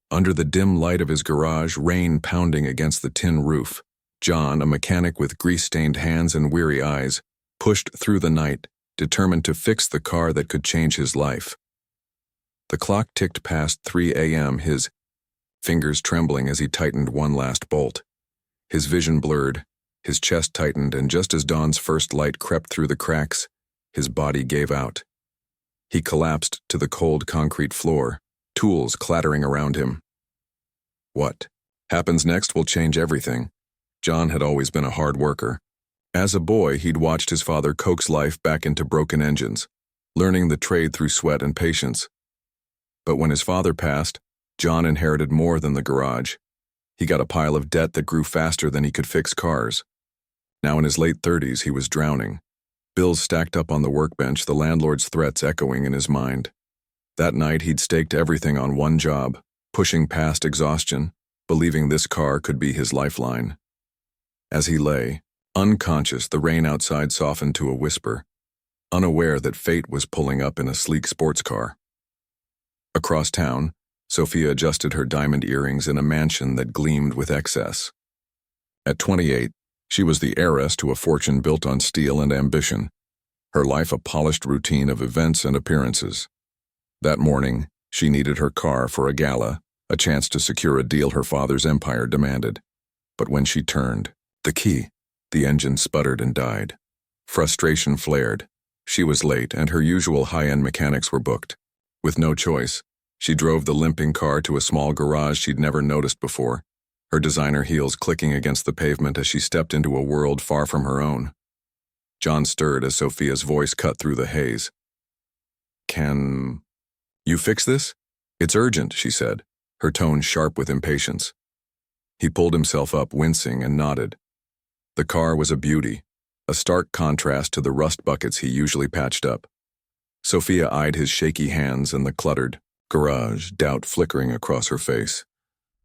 Under the dim light of his garage, rain pounding against the tin roof, John, a mechanic with grease-stained hands and weary eyes, pushed through the night, determined to fix the car that could change his life. The clock ticked past 3 a.m., his fingers trembling as he tightened one last bolt. His vision blurred, his chest tightened, and just as dawn's first light crept through the cracks, his body gave out. He collapsed to the cold concrete floor, tools clattering around him. What happens next will change everything. John had always been a hard worker. As a boy, he'd watched his father coax life back into broken engines, learning the trade through sweat and patience. But when his father passed, John inherited more than the garage. He got a pile of debt that grew faster than he could fix cars. Now in his late 30s, he was drowning. Bills stacked up on the workbench, the landlord's threats echoing in his mind. That night, he'd staked everything on one job, pushing past exhaustion, believing this car could be his lifeline. As he lay, unconscious, the rain outside softened to a whisper, unaware that fate was pulling up in a sleek sports car. Across town, Sophia adjusted her diamond earrings in a mansion that gleamed with excess. At 28, she was the heiress to a fortune built on steel and ambition, her life a polished routine of events and appearances. That morning, she needed her car for a gala, a chance to secure a deal her father's empire demanded. But when she turned the key, the engine sputtered and died. Frustration flared. She was late, and her usual high-end mechanics were booked. With no choice, she drove the limping car to a small garage she'd never noticed before, her designer heels clicking against the pavement as she stepped into a world far from her own. John stirred as Sophia's voice cut through the haze. "Can you fix this? It's urgent," she said, her tone sharp with impatience. He pulled himself up, wincing, and nodded. The car was a beauty, a stark contrast to the rust buckets he usually patched up. Sophia eyed his shaky hands and the cluttered garage, doubt flickering across her face.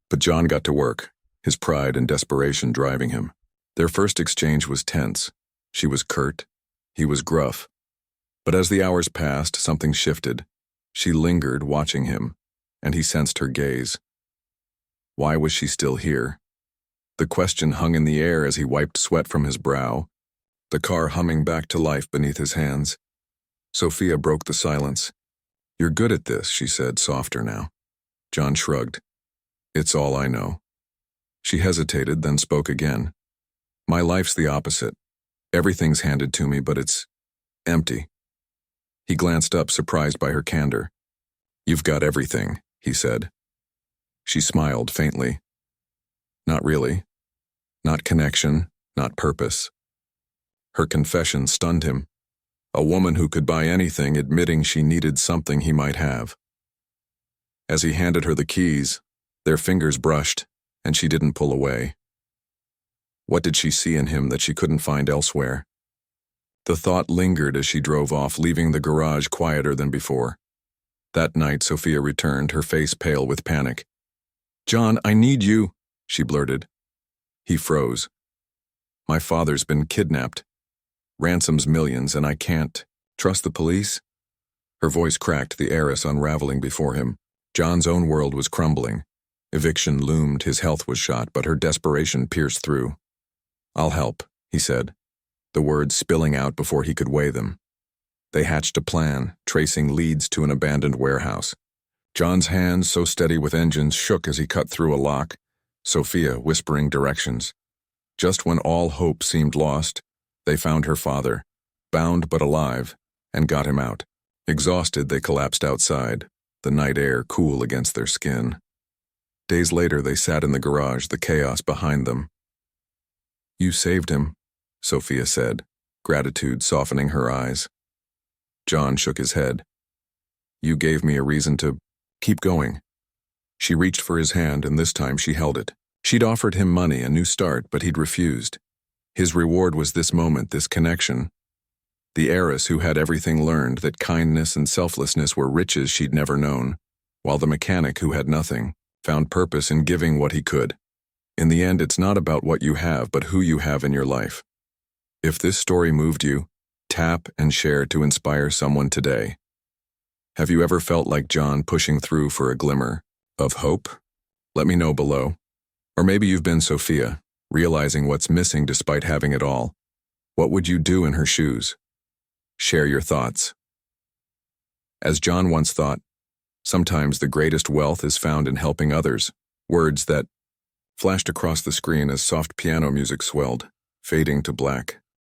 But John got to work, his pride and desperation driving him. Their first exchange was tense. She was curt, he was gruff. But as the hours passed, something shifted. She lingered, watching him, and he sensed her gaze. Why was she still here? The question hung in the air as he wiped sweat from his brow, the car humming back to life beneath his hands. Sophia broke the silence. "You're good at this," she said, softer now. John shrugged. "It's all I know." She hesitated, then spoke again. "My life's the opposite. Everything's handed to me, but it's empty." He glanced up, surprised by her candor. "You've got everything," he said. She smiled faintly. "Not really. Not connection, not purpose." Her confession stunned him. A woman who could buy anything admitting she needed something he might have. As he handed her the keys, their fingers brushed, and she didn't pull away. What did she see in him that she couldn't find elsewhere? The thought lingered as she drove off, leaving the garage quieter than before. That night, Sophia returned, her face pale with panic. "John, I need you," she blurted. He froze. "My father's been kidnapped. Ransom's millions, and I can't trust the police." Her voice cracked, the heiress unraveling before him. John's own world was crumbling. Eviction loomed, his health was shot, but her desperation pierced through. "I'll help," he said, the words spilling out before he could weigh them. They hatched a plan, tracing leads to an abandoned warehouse. John's hands, so steady with engines, shook as he cut through a lock, Sophia whispering directions. Just when all hope seemed lost, they found her father, bound but alive, and got him out. Exhausted, they collapsed outside, the night air cool against their skin. Days later, they sat in the garage, the chaos behind them. "You saved him," Sophia said, gratitude softening her eyes. John shook his head. "You gave me a reason to keep going." She reached for his hand, and this time she held it. She'd offered him money, a new start, but he'd refused. His reward was this moment, this connection. The heiress who had everything learned that kindness and selflessness were riches she'd never known, while the mechanic who had nothing found purpose in giving what he could. In the end, it's not about what you have, but who you have in your life. If this story moved you, tap and share to inspire someone today. Have you ever felt like John, pushing through for a glimmer of hope? Let me know below. Or maybe you've been Sophia, realizing what's missing despite having it all. What would you do in her shoes? Share your thoughts. As John once thought, sometimes the greatest wealth is found in helping others. Words that flashed across the screen as soft piano music swelled, fading to black.